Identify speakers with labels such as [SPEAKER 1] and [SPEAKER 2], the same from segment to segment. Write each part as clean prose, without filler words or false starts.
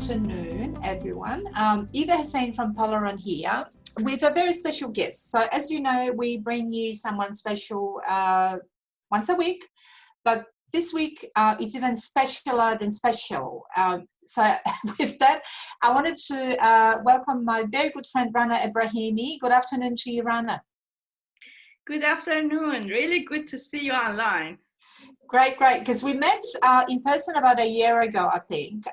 [SPEAKER 1] afternoon, everyone. Eva Hussein from Polaron here with a very special guest. So as you know, we bring you someone special once a week, but this week it's even specialer than special. So with that, I wanted to welcome my very good friend, Rana Ebrahimi. Good afternoon to you, Rana.
[SPEAKER 2] Good afternoon. Really good to see you online.
[SPEAKER 1] Great, because we met in person about a year ago, I think,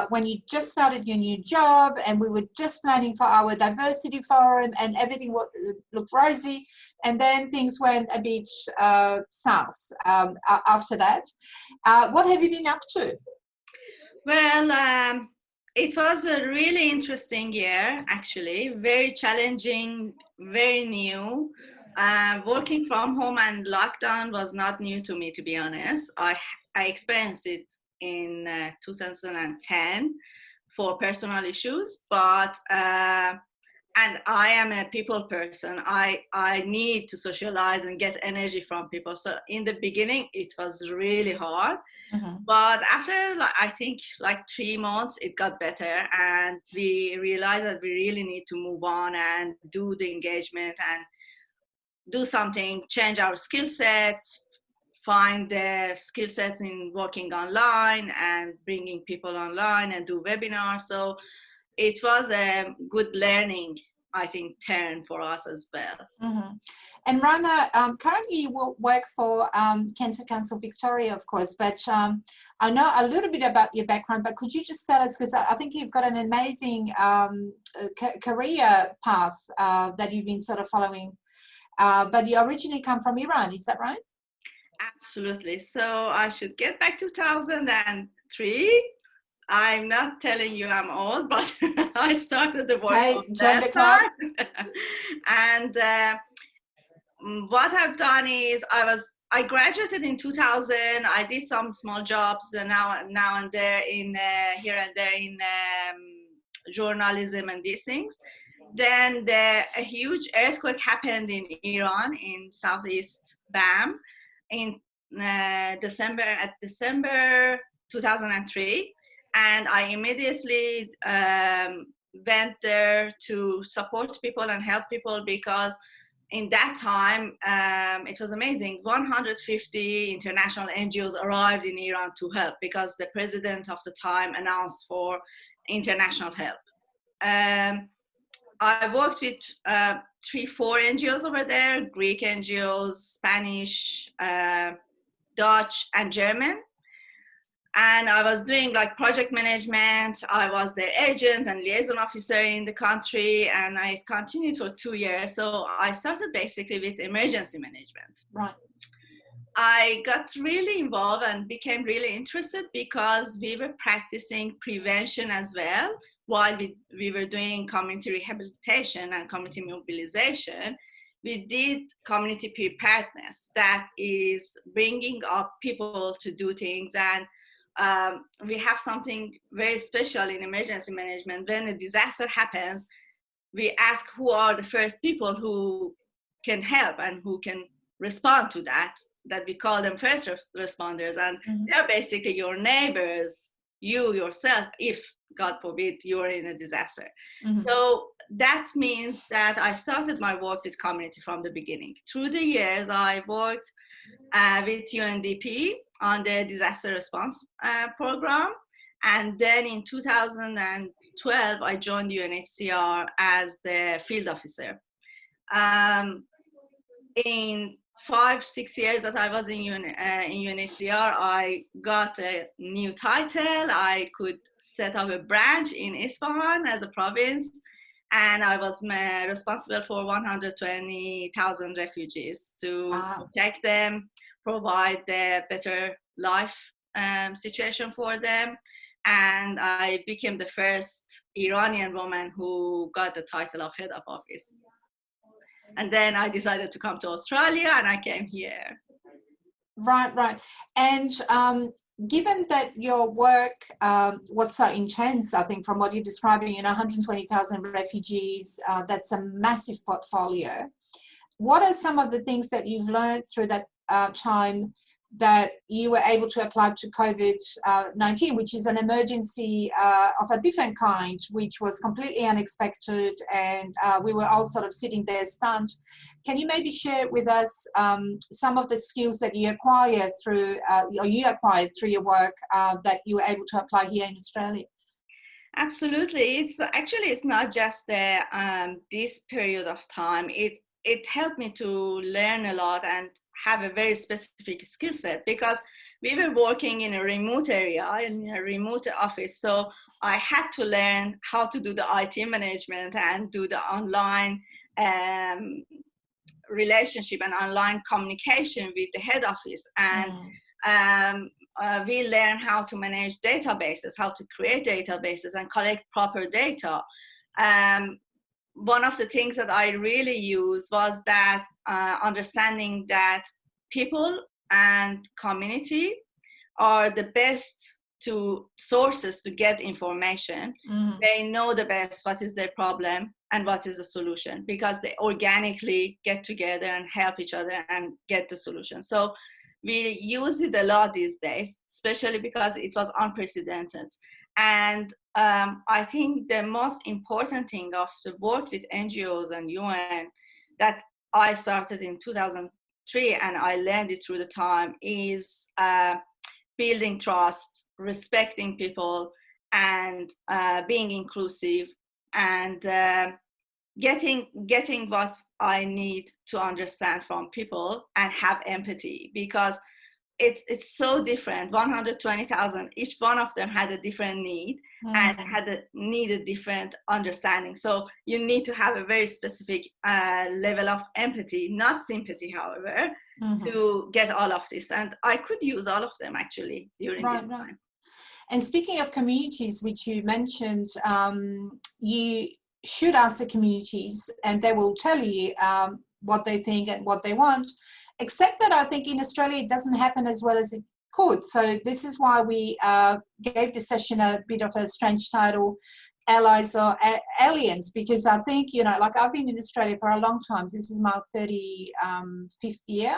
[SPEAKER 1] when you just started your new job, and we were just planning for our diversity forum, and everything looked rosy, and then things went a bit south after that. What have you been up to?
[SPEAKER 2] Well, it was a really interesting year, actually, very challenging, very new. Working from home and lockdown was not new to me, to be honest. I experienced it in 2010 for personal issues, but and I am a people person. I need to socialize and get energy from people. So in the beginning, it was really hard.
[SPEAKER 1] Mm-hmm.
[SPEAKER 2] But after, I think, 3 months, it got better, and we realized that we really need to move on and do the engagement and do something, change our skill set, find the skill set in working online and bringing people online and do webinars. So it was a good learning, I think, turn for us as well.
[SPEAKER 1] Mm-hmm. And Rana, currently you work for Cancer Council Victoria, of course, but I know a little bit about your background, but could you just tell us, because I think you've got an amazing career path that you've been sort of following. But you originally come from Iran, is that right?
[SPEAKER 2] Absolutely. So I should get back to 2003. I'm not telling you I'm old, but I started the work on that time. And what I've done is I graduated in 2000. I did some small jobs now and there in here and there in journalism and these things. Then a huge earthquake happened in Iran, in southeast Bam, in December 2003, and I immediately went there to support people and help people, because in that time it was amazing. 150 international NGOs arrived in Iran to help, because the president of the time announced for international help. I worked with 3-4 NGOs over there: Greek NGOs, Spanish, Dutch, and German. And I was doing project management. I was their agent and liaison officer in the country, and I continued for 2 years. So I started basically with emergency management.
[SPEAKER 1] Right.
[SPEAKER 2] I got really involved and became really interested, because we were practicing prevention as well. While we were doing community rehabilitation and community mobilization, we did community preparedness, that is bringing up people to do things. And we have something very special in emergency management. When a disaster happens, we ask who are the first people who can help and who can respond to that we call them first responders. And
[SPEAKER 1] mm-hmm.
[SPEAKER 2] they're basically your neighbors, you yourself, if God forbid you're in a disaster.
[SPEAKER 1] Mm-hmm.
[SPEAKER 2] So that means that I started my work with community from the beginning. Through the years, I worked with UNDP on the disaster response program. And then in 2012, I joined UNHCR as the field officer. In 5-6 years that I was in UNHCR, I got a new title. I could set up a branch in Isfahan as a province, and I was responsible for 120,000 refugees to protect them, provide a better life situation for them. And I became the first Iranian woman who got the title of head of office. And then I decided to come to Australia, and I came here.
[SPEAKER 1] Right. And given that your work was so intense, I think from what you're describing, 120,000 refugees, that's a massive portfolio. What are some of the things that you've learned through that time that you were able to apply to COVID-19, which is an emergency of a different kind, which was completely unexpected, and we were all sort of sitting there stunned. Can you maybe share with us some of the skills that you acquired through your work that you were able to apply here in Australia?
[SPEAKER 2] Absolutely. It's not just this period of time. It helped me to learn a lot and have a very specific skill set, because we were working in a remote area, in a remote office. So I had to learn how to do the IT management and do the online relationship and online communication with the head office. And we learn how to manage databases, how to create databases and collect proper data. One of the things that I really used was that understanding that people and community are the best sources to get information. They know the best what is their problem and what is the solution, because they organically get together and help each other and get the solution. So we use it a lot these days, especially because it was unprecedented. And I think the most important thing of the work with NGOs and UN that I started in 2003 and I learned it through the time is building trust, respecting people, and being inclusive, and getting what I need to understand from people and have empathy, because it's so different. 120,000, each one of them had a different need and needed different understanding. So you need to have a very specific level of empathy, not sympathy, however, to get all of this. And I could use all of them actually during this time.
[SPEAKER 1] And speaking of communities, which you mentioned, you should ask the communities and they will tell you what they think and what they want, except that I think in Australia it doesn't happen as well as it could. So this is why we gave this session a bit of a strange title, Allies or Aliens, because I think, like I've been in Australia for a long time. This is my 35th year,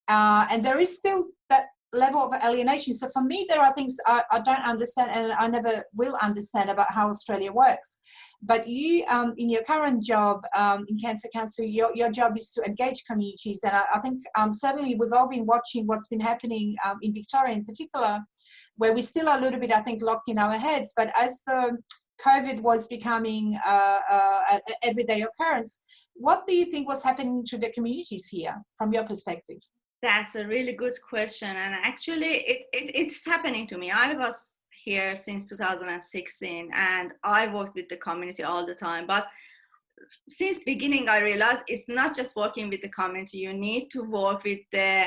[SPEAKER 1] and there is still that level of alienation. So for me, there are things I don't understand and I never will understand about how Australia works. But you, in your current job in Cancer Council, your job is to engage communities. And I think certainly we've all been watching what's been happening in Victoria in particular, where we're still a little bit, I think, locked in our heads. But as the COVID was becoming an everyday occurrence, what do you think was happening to the communities here from your perspective?
[SPEAKER 2] That's a really good question. And actually, it's happening to me. I was here since 2016 and I worked with the community all the time. But since beginning, I realized it's not just working with the community. You need to work with the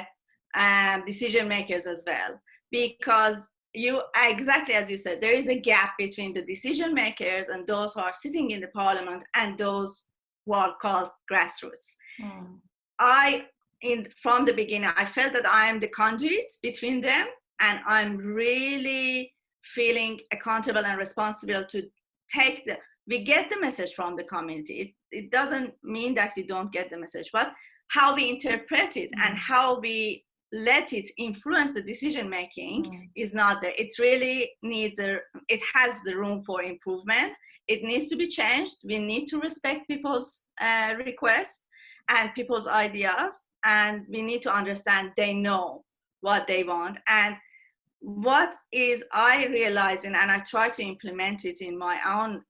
[SPEAKER 2] decision makers as well. Because exactly as you said, there is a gap between the decision makers and those who are sitting in the parliament and those who are called grassroots. From the beginning, I felt that I am the conduit between them, and I'm really feeling accountable and responsible to we get the message from the community. It doesn't mean that we don't get the message, but how we interpret it and how we let it influence the decision making is not there. It really it has the room for improvement. It needs to be changed. We need to respect people's requests and people's ideas. And we need to understand they know what they want. And what is I realizing, and I try to implement it in my own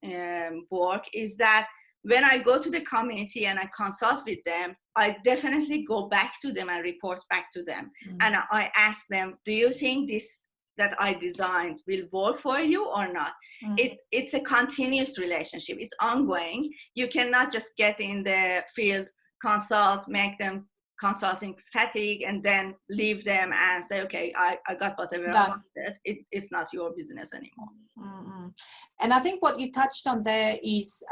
[SPEAKER 2] work, is that when I go to the community and I consult with them, I definitely go back to them and report back to them. And I ask them, do you think this that I designed will work for you or not? It's a continuous relationship. It's ongoing. You cannot just get in the field, consult, make them consulting fatigue, and then leave them and say, okay, I got whatever I wanted. It's not your business anymore.
[SPEAKER 1] And I think what you touched on there is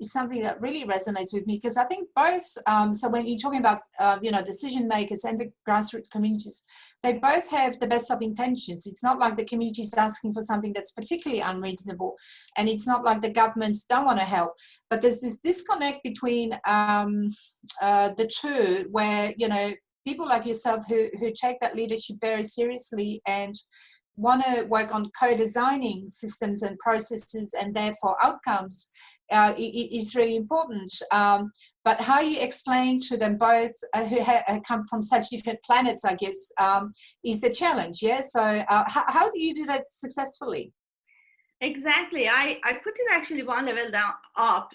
[SPEAKER 1] something that really resonates with me, because I think both, so when you're talking about, decision makers and the grassroots communities, they both have the best of intentions. It's not like the community is asking for something that's particularly unreasonable, and it's not like the governments don't want to help. But there's this disconnect between the two, where, people like yourself who take that leadership very seriously and want to work on co-designing systems and processes and therefore outcomes is really important. But how you explain to them both who come from such different planets, I guess, is the challenge. Yeah. So how do you do that successfully?
[SPEAKER 2] Exactly. I put it actually one level down up.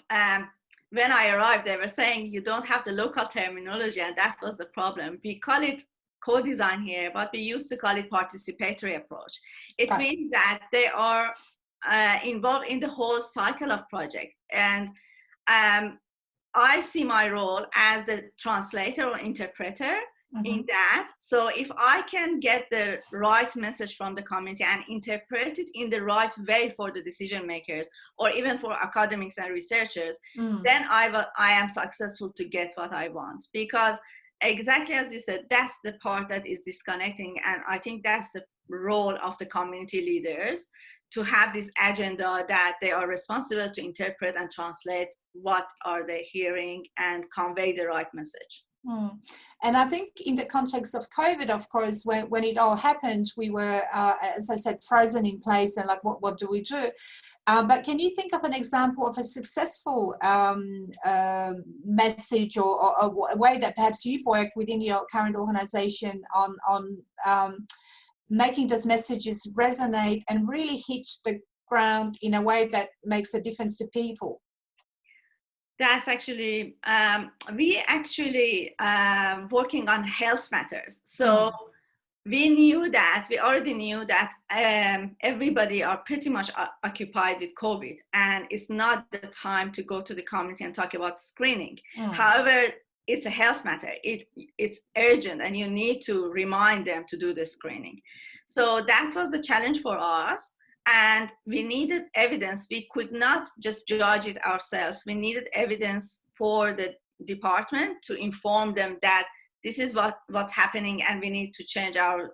[SPEAKER 2] When I arrived, they were saying you don't have the local terminology, and that was the problem. We call it co-design here, but we used to call it participatory approach. It means that they are involved in the whole cycle of project. And I see my role as the translator or interpreter in that. So if I can get the right message from the community and interpret it in the right way for the decision makers or even for academics and researchers, then I am successful to get what I want. Because exactly as you said, that's the part that is disconnecting. And I think that's the role of the community leaders, to have this agenda that they are responsible to interpret and translate what are they hearing and convey the right message.
[SPEAKER 1] And I think in the context of COVID, of course, when it all happened, we were, as I said, frozen in place and like, what do we do? But can you think of an example of a successful message or a way that perhaps you've worked within your current organization on making those messages resonate and really hit the ground in a way that makes a difference to people?
[SPEAKER 2] That's actually, we actually working on health matters. So we already knew that everybody are pretty much occupied with COVID, and it's not the time to go to the community and talk about screening. However, it's a health matter. It's urgent, and you need to remind them to do the screening. So that was the challenge for us. And we needed evidence. We could not just judge it ourselves. We needed evidence for the department to inform them that this is what's happening, and we need to change our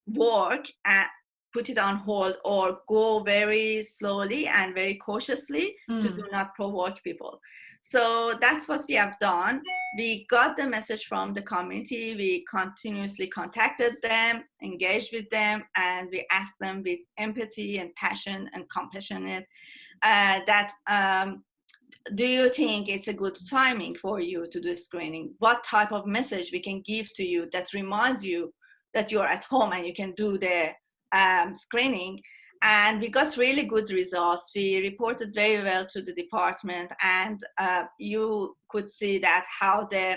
[SPEAKER 2] work and put it on hold, or go very slowly and very cautiously to do not provoke people. So that's what we have done. We got the message from the community. We continuously contacted them, engaged with them, and we asked them with empathy and passion and compassionate that do you think it's a good timing for you to do screening? What type of message we can give to you that reminds you that you're at home and you can do the screening? And we got really good results. We reported very well to the department, and you could see that how the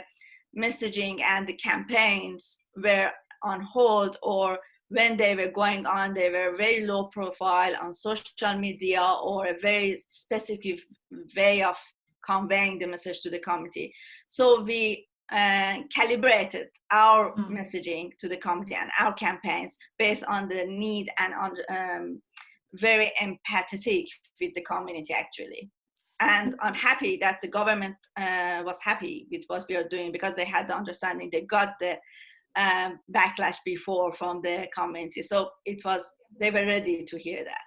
[SPEAKER 2] messaging and the campaigns were on hold, or when they were going on, they were very low profile on social media, or a very specific way of conveying the message to the community. So we calibrated our messaging to the community and our campaigns based on the need and on very empathetic with the community actually. And I'm happy that the government was happy with what we are doing, because they had the understanding. They got the backlash before from the community, so they were ready to hear that.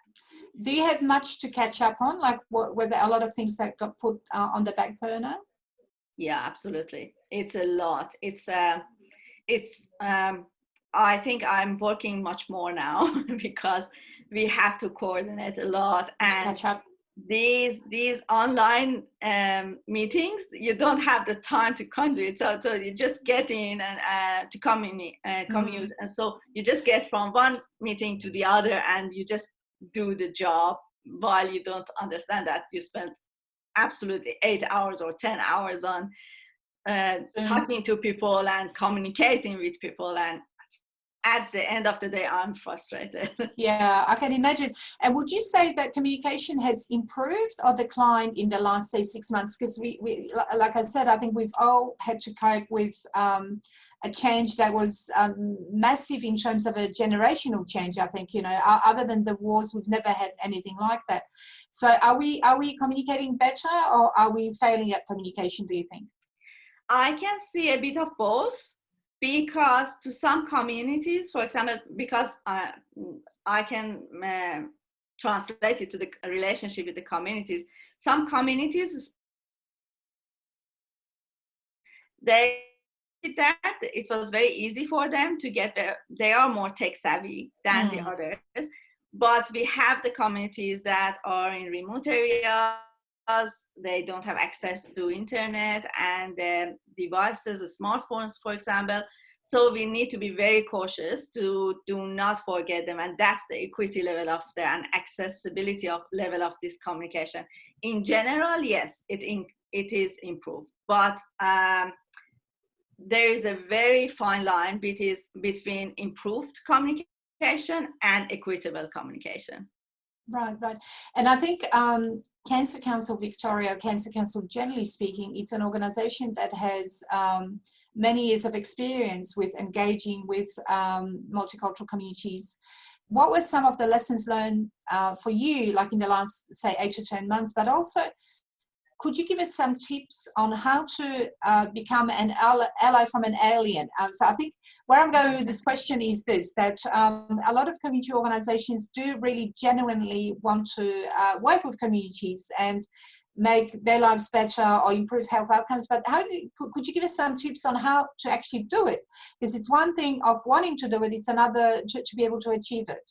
[SPEAKER 1] Do you have much to catch up on? Like, were there a lot of things that got put on the back burner?
[SPEAKER 2] Yeah, absolutely. It's a lot. I think I'm working much more now because we have to coordinate a lot and
[SPEAKER 1] catch up.
[SPEAKER 2] These online meetings, you don't have the time to conduit, so you just get in and to commute, and so you just get from one meeting to the other, and you just do the job, while you don't understand that you spend absolutely 8 hours or 10 hours on talking to people and communicating with people, and at the end of the day, I'm frustrated.
[SPEAKER 1] Yeah, I can imagine. And would you say that communication has improved or declined in the last, say, 6 months? Because we, like I said, I think we've all had to cope with a change that was massive in terms of a generational change. I think, other than the wars, we've never had anything like that. So are we communicating better, or are we failing at communication, do you think?
[SPEAKER 2] I can see a bit of both. Because to some communities, for example, because I can translate it to the relationship with the communities, some communities, they that, it was very easy for them to get there. They are more tech savvy than the others. But we have the communities that are in remote areas. They don't have access to internet and devices, smartphones, for example. So we need to be very cautious to do not forget them. And that's the equity level of the and accessibility of level of this communication. In general, yes, it is improved. But there is a very fine line between improved communication and equitable communication.
[SPEAKER 1] Right. And I think Cancer Council Victoria, Cancer Council generally speaking, it's an organization that has many years of experience with engaging with multicultural communities. What were some of the lessons learned for you, like in the last, say, 8 to 10 months, but also could you give us some tips on how to become an ally from an alien? So I think where I'm going with this question is this, that a lot of community organizations do really genuinely want to work with communities and make their lives better or improve health outcomes, but could you give us some tips on how to actually do it? Because it's one thing of wanting to do it, it's another to be able to achieve it.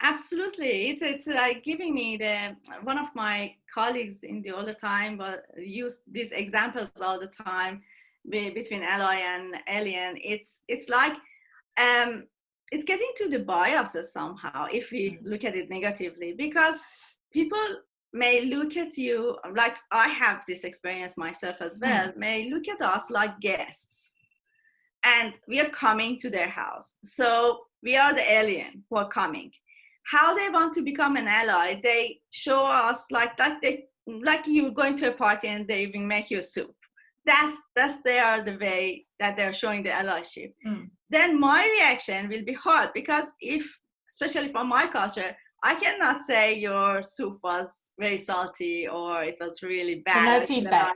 [SPEAKER 2] Absolutely, it's like giving me one of my colleagues in the all the time, but use these examples all the time between ally and alien. It's like it's getting to the biases somehow if we look at it negatively, because people may look at you like, I have this experience myself as well, may look at us like guests, and we are coming to their house, so we are the alien who are coming. How they want to become an ally, they show us like you're going to a party and they even make you a soup. That's the way that they're showing the allyship. Then my reaction will be hard, because especially from my culture, I cannot say your soup was very salty or it was really bad.
[SPEAKER 1] So no feedback.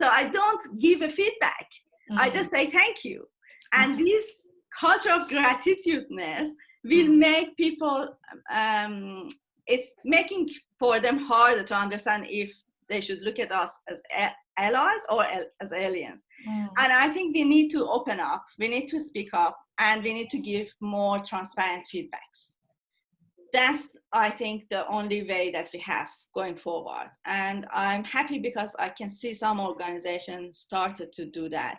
[SPEAKER 2] So I don't give a feedback. I just say thank you. And this culture of gratitudeness will make people, it's making for them harder to understand if they should look at us as allies or as aliens. And I think we need to open up, we need to speak up, and we need to give more transparent feedbacks. That's, I think, the only way that we have going forward. And I'm happy because I can see some organizations started to do that.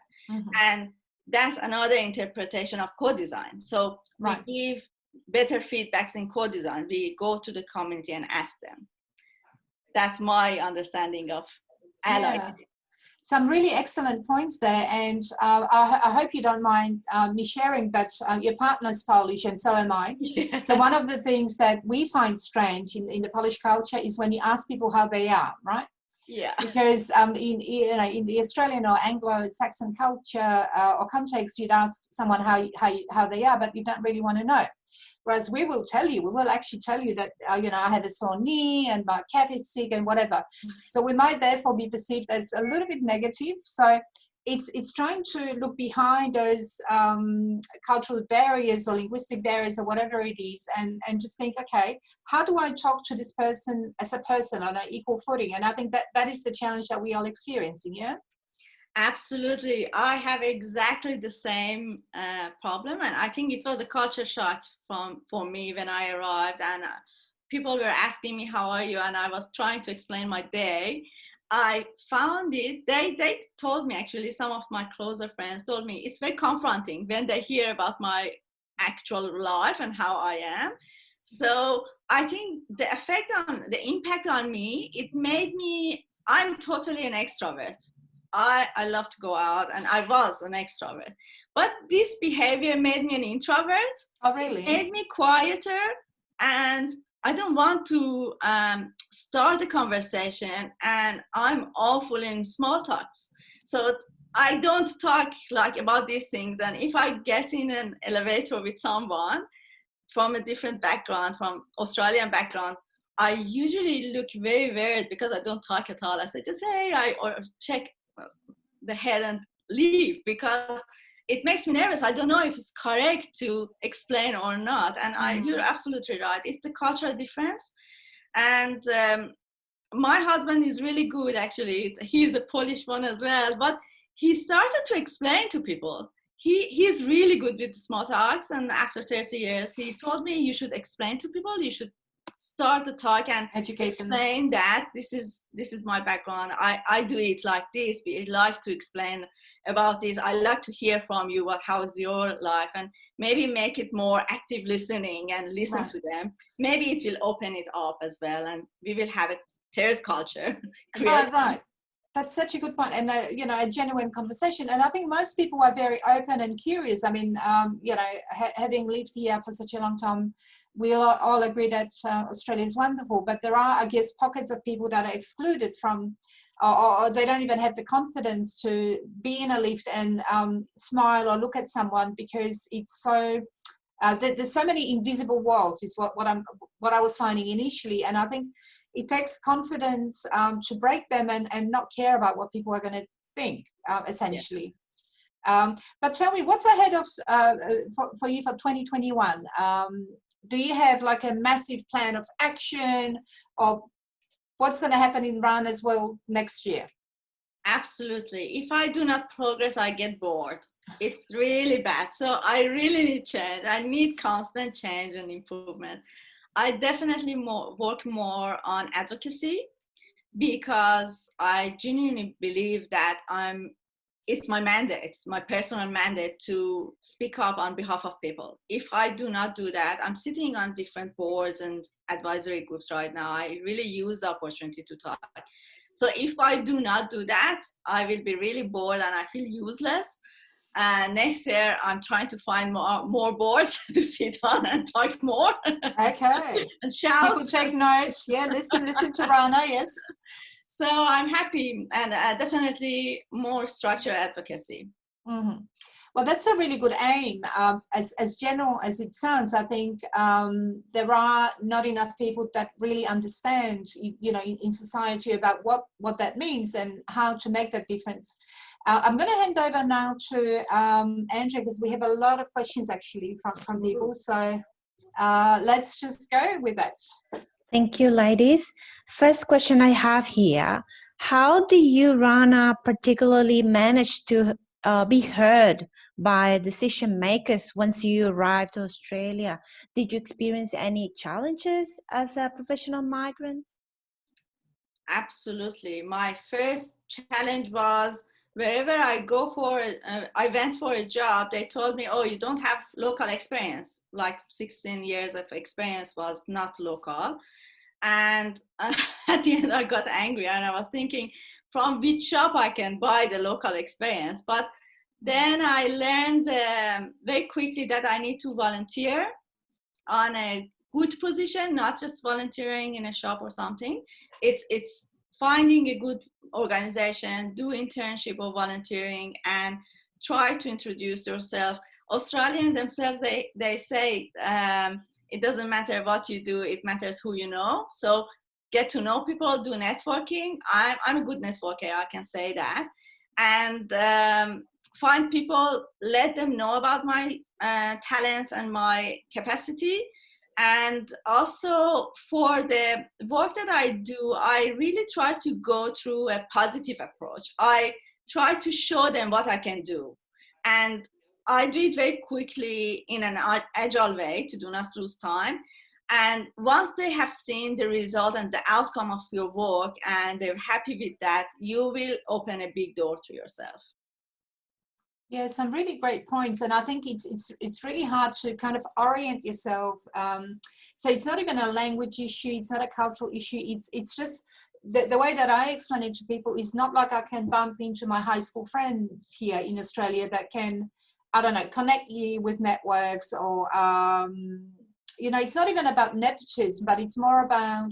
[SPEAKER 2] And that's another interpretation of co-design. So we give better feedbacks in co-design. We go to the community and ask them. That's my understanding of ally.
[SPEAKER 1] Yeah. Some really excellent points there, and I hope you don't mind me sharing, but your partner's Polish and so am I. Yeah. So one of the things that we find strange in the Polish culture is when you ask people how they are, right?
[SPEAKER 2] Yeah.
[SPEAKER 1] Because in the Australian or Anglo-Saxon culture or context, you'd ask someone how they are, but you don't really want to know. Whereas we will actually tell you that, I have a sore knee and my cat is sick and whatever. So we might therefore be perceived as a little bit negative. So it's trying to look behind those cultural barriers or linguistic barriers or whatever it is, and just think, okay, how do I talk to this person as a person on an equal footing? And I think that is the challenge that we are experiencing, yeah?
[SPEAKER 2] Absolutely. I have exactly the same problem. And I think it was a culture shock for me when I arrived, and people were asking me, how are you? And I was trying to explain my day. I found it, they told me, actually, some of my closer friends told me it's very confronting when they hear about my actual life and how I am. So I think the impact on me, it made me, I'm totally an extrovert. I love to go out, and I was an extrovert. But this behavior made me an introvert.
[SPEAKER 1] Oh, really?
[SPEAKER 2] It made me quieter, and I don't want to start a conversation, and I'm awful in small talks. So I don't talk like about these things. And if I get in an elevator with someone from a different background, from Australian background, I usually look very weird because I don't talk at all. I say just hey, or check the head and leave, because it makes me nervous. I don't know if it's correct to explain or not. And you're absolutely right. It's the cultural difference. And my husband is really good, actually. He's a Polish one as well. But he started to explain to people. He's really good with small talks, and after 30 years, he told me, you should explain to people, you should start the talk and
[SPEAKER 1] Educate them.
[SPEAKER 2] explain that this is my background. I do it like this. We like to explain about this. I like to hear from you how's your life, and maybe make it more active listening and listen
[SPEAKER 1] Right.
[SPEAKER 2] to them. Maybe it will open it up as well, and we will have a third culture.
[SPEAKER 1] Right. That's such a good point, and you know, a genuine conversation. And I think most people are very open and curious. I mean, you know, having lived here for such a long time, we all agree that Australia is wonderful. But there are, I guess, pockets of people that are excluded from, or they don't even have the confidence to be in a lift and smile or look at someone because it's so. There's so many invisible walls. Is what I was finding initially, and I think it takes confidence to break them and not care about what people are going to think, essentially. Yeah. But tell me, what's ahead of for you for 2021? Do you have like a massive plan of action, or what's going to happen in Rana as well next year?
[SPEAKER 2] Absolutely. If I do not progress, I get bored. It's really bad. So I really need change. I need constant change and improvement. I definitely work more on advocacy, because I genuinely believe that it's my mandate, my personal mandate, to speak up on behalf of people. If I do not do that, I'm sitting on different boards and advisory groups right now. I really use the opportunity to talk. So if I do not do that, I will be really bored and I feel useless. And next year, I'm trying to find more boards to sit on and talk more.
[SPEAKER 1] Okay.
[SPEAKER 2] And shout.
[SPEAKER 1] People take notes. Yeah, listen to Rana, yes.
[SPEAKER 2] So I'm happy, and definitely more structured advocacy.
[SPEAKER 1] Mm-hmm. Well, that's a really good aim. As general as it sounds, I think there are not enough people that really understand, you know, in society about what that means and how to make that difference. I'm going to hand over now to Andrea, because we have a lot of questions actually from people. So let's just go with that.
[SPEAKER 3] Thank you, ladies. First question I have here: how do you, Rana, particularly manage to be heard by decision makers once you arrived to Australia? Did you experience any challenges as a professional migrant?
[SPEAKER 2] Absolutely. My first challenge was, wherever I I went for a job, they told me, oh, you don't have local experience. Like 16 years of experience was not local. And at the end, I got angry and I was thinking, from which shop I can buy the local experience. But then I learned very quickly that I need to volunteer on a good position, not just volunteering in a shop or something. It's finding a good organization, do internship or volunteering, and try to introduce yourself. Australians themselves, they say it doesn't matter what you do, it matters who you know. So get to know people, do networking. I'm a good networker, I can say that. And find people, let them know about my talents and my capacity. And also for the work that I do, I really try to go through a positive approach. I try to show them what I can do. And I do it very quickly in an agile way to do not lose time. And once they have seen the result and the outcome of your work and they're happy with that, you will open a big door to yourself.
[SPEAKER 1] Yeah, some really great points, and I think it's really hard to kind of orient yourself. So it's not even a language issue, it's not a cultural issue. It's just the way that I explain it to people is not like I can bump into my high school friend here in Australia that can, I don't know, connect you with networks or you know, it's not even about nepotism, but it's more about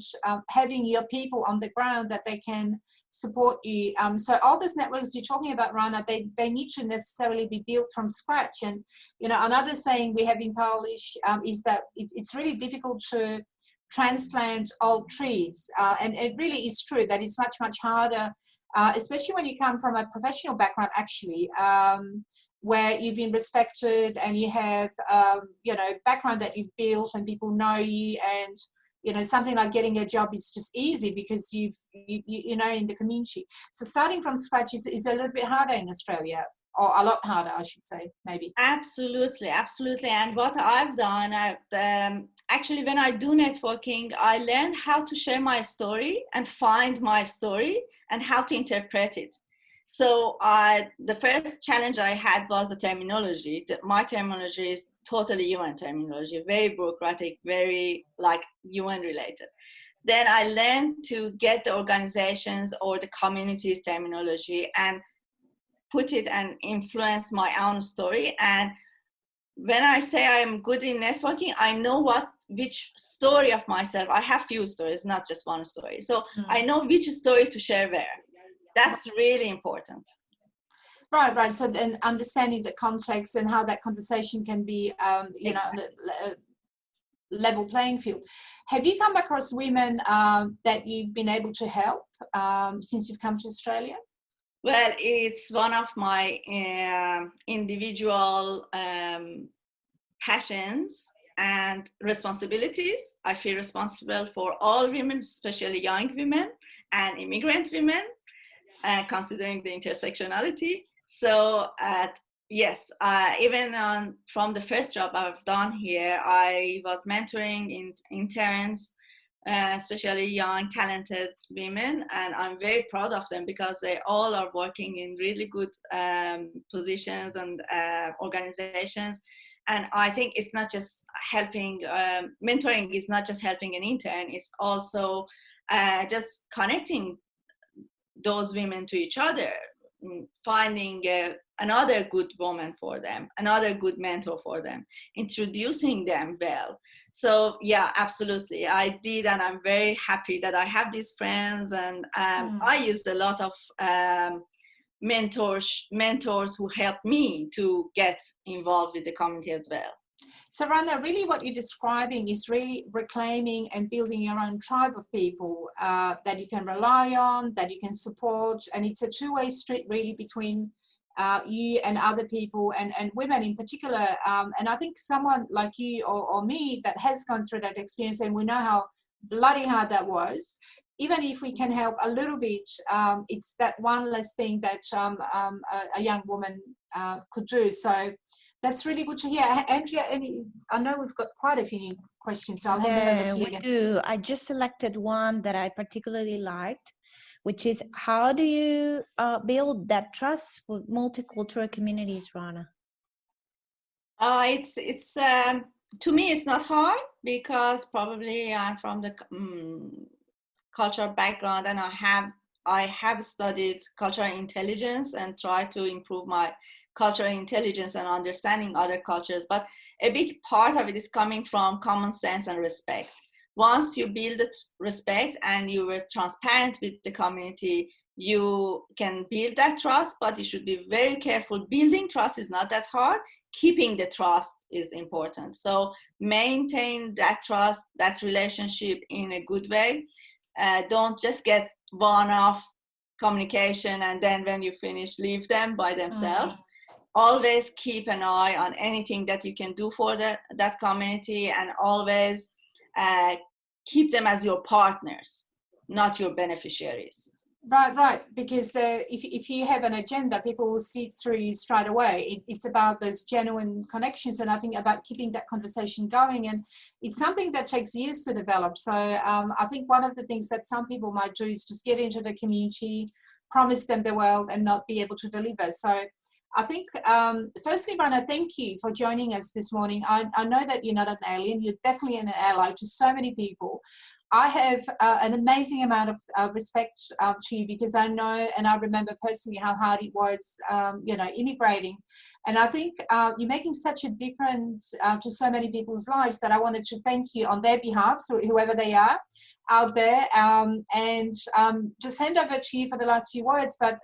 [SPEAKER 1] having your people on the ground that they can support you. So all those networks you're talking about, Rana, they need to necessarily be built from scratch. And, you know, another saying we have in Polish is that it's really difficult to transplant old trees. And it really is true that it's much, much harder, especially when you come from a professional background, actually, where you've been respected and you have, you know, background that you've built and people know you and something like getting a job is just easy because you know, in the community. So starting from scratch is a little bit harder in Australia, or a lot harder, I should say, maybe.
[SPEAKER 2] Absolutely. And what I've done, actually, when I do networking, I learned how to share my story and find my story and how to interpret it. So the first challenge I had was the terminology. My terminology is totally UN terminology, very bureaucratic, very like UN related. Then I learned to get the organizations or the community's terminology and put it and influence my own story. And when I say I'm good in networking, I know which story of myself. I have few stories, not just one story. So I know which story to share where. That's really important.
[SPEAKER 1] Right. So then understanding the context and how that conversation can be, you know, level playing field. Have you come across women that you've been able to help since you've come to Australia?
[SPEAKER 2] Well, it's one of my individual passions and responsibilities. I feel responsible for all women, especially young women and immigrant women, considering the intersectionality. So yes, even from the first job I've done here, I was mentoring interns, especially young, talented women, and I'm very proud of them because they all are working in really good positions and organizations. And I think it's not just helping, mentoring is not just helping an intern, it's also just connecting those women to each other, finding another good woman for them, another good mentor for them, introducing them well. So yeah, absolutely, I did, and I'm very happy that I have these friends, and I used a lot of mentors who helped me to get involved with the community as well.
[SPEAKER 1] So Rana, really what you're describing is really reclaiming and building your own tribe of people that you can rely on, that you can support, and it's a two-way street really between you and other people, and women in particular. And I think someone like you or me that has gone through that experience, and we know how bloody hard that was, even if we can help a little bit, it's that one less thing that a young woman could do. So that's really good to hear. Andrea, I know we've got quite a few new questions, so I'll hand them over to you again.
[SPEAKER 3] We do. I just selected one that I particularly liked, which is, how do you build that trust with multicultural communities, Rana?
[SPEAKER 2] It's to me, it's not hard because probably I'm from the cultural background, and I have studied cultural intelligence and tried to improve my cultural intelligence and understanding other cultures. But a big part of it is coming from common sense and respect. Once you build respect and you were transparent with the community, you can build that trust, but you should be very careful. Building trust is not that hard. Keeping the trust is important. So maintain that trust, that relationship in a good way. Don't just get one-off communication and then when you finish, leave them by themselves. Always keep an eye on anything that you can do for that community, and always keep them as your partners, not your beneficiaries.
[SPEAKER 1] Right. Because if you have an agenda, people will see it through you straight away. It's about those genuine connections, and I think about keeping that conversation going. And it's something that takes years to develop. So I think one of the things that some people might do is just get into the community, promise them the world, and not be able to deliver. So I think, firstly, Rana, thank you for joining us this morning. I know that you're not an alien. You're definitely an ally to so many people. I have an amazing amount of respect to you, because I know and I remember personally how hard it was, you know, immigrating. And I think you're making such a difference to so many people's lives that I wanted to thank you on their behalf, so whoever they are out there, and just hand over to you for the last few words. But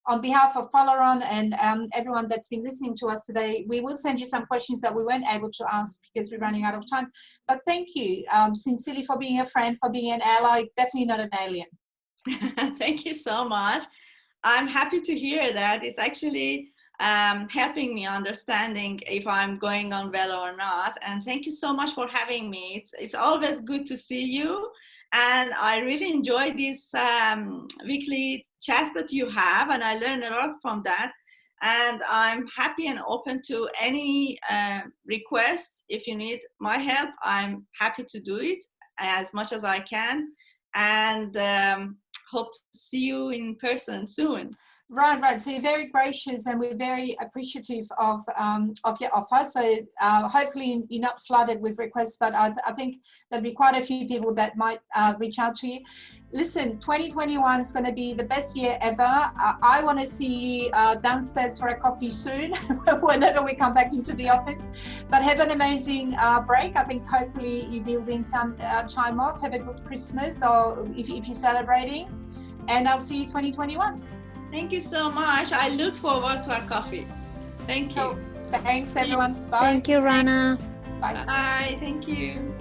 [SPEAKER 1] on behalf of Polaron and everyone that's been listening to us today, we will send you some questions that we weren't able to ask because we're running out of time. But thank you sincerely for being a friend, for being an ally, definitely not an alien.
[SPEAKER 2] Thank you so much. I'm happy to hear that. It's actually, helping me understanding if I'm going on well or not. And thank you so much for having me. It's always good to see you. And I really enjoy these weekly chats that you have, and I learn a lot from that. And I'm happy and open to any request. If you need my help, I'm happy to do it as much as I can. And hope to see you in person soon.
[SPEAKER 1] Right. So you're very gracious, and we're very appreciative of your offer. So hopefully you're not flooded with requests, but I think there'll be quite a few people that might reach out to you. Listen, 2021 is going to be the best year ever. I want to see you downstairs for a coffee soon, whenever we come back into the office. But have an amazing break. I think hopefully you're building some time off. Have a good Christmas, or if you're celebrating. And I'll see you 2021.
[SPEAKER 2] Thank you so much. I look forward to our coffee. Thank you.
[SPEAKER 1] Thanks, everyone. Bye.
[SPEAKER 3] Thank you, Rana.
[SPEAKER 1] Bye.
[SPEAKER 2] Bye. Thank you.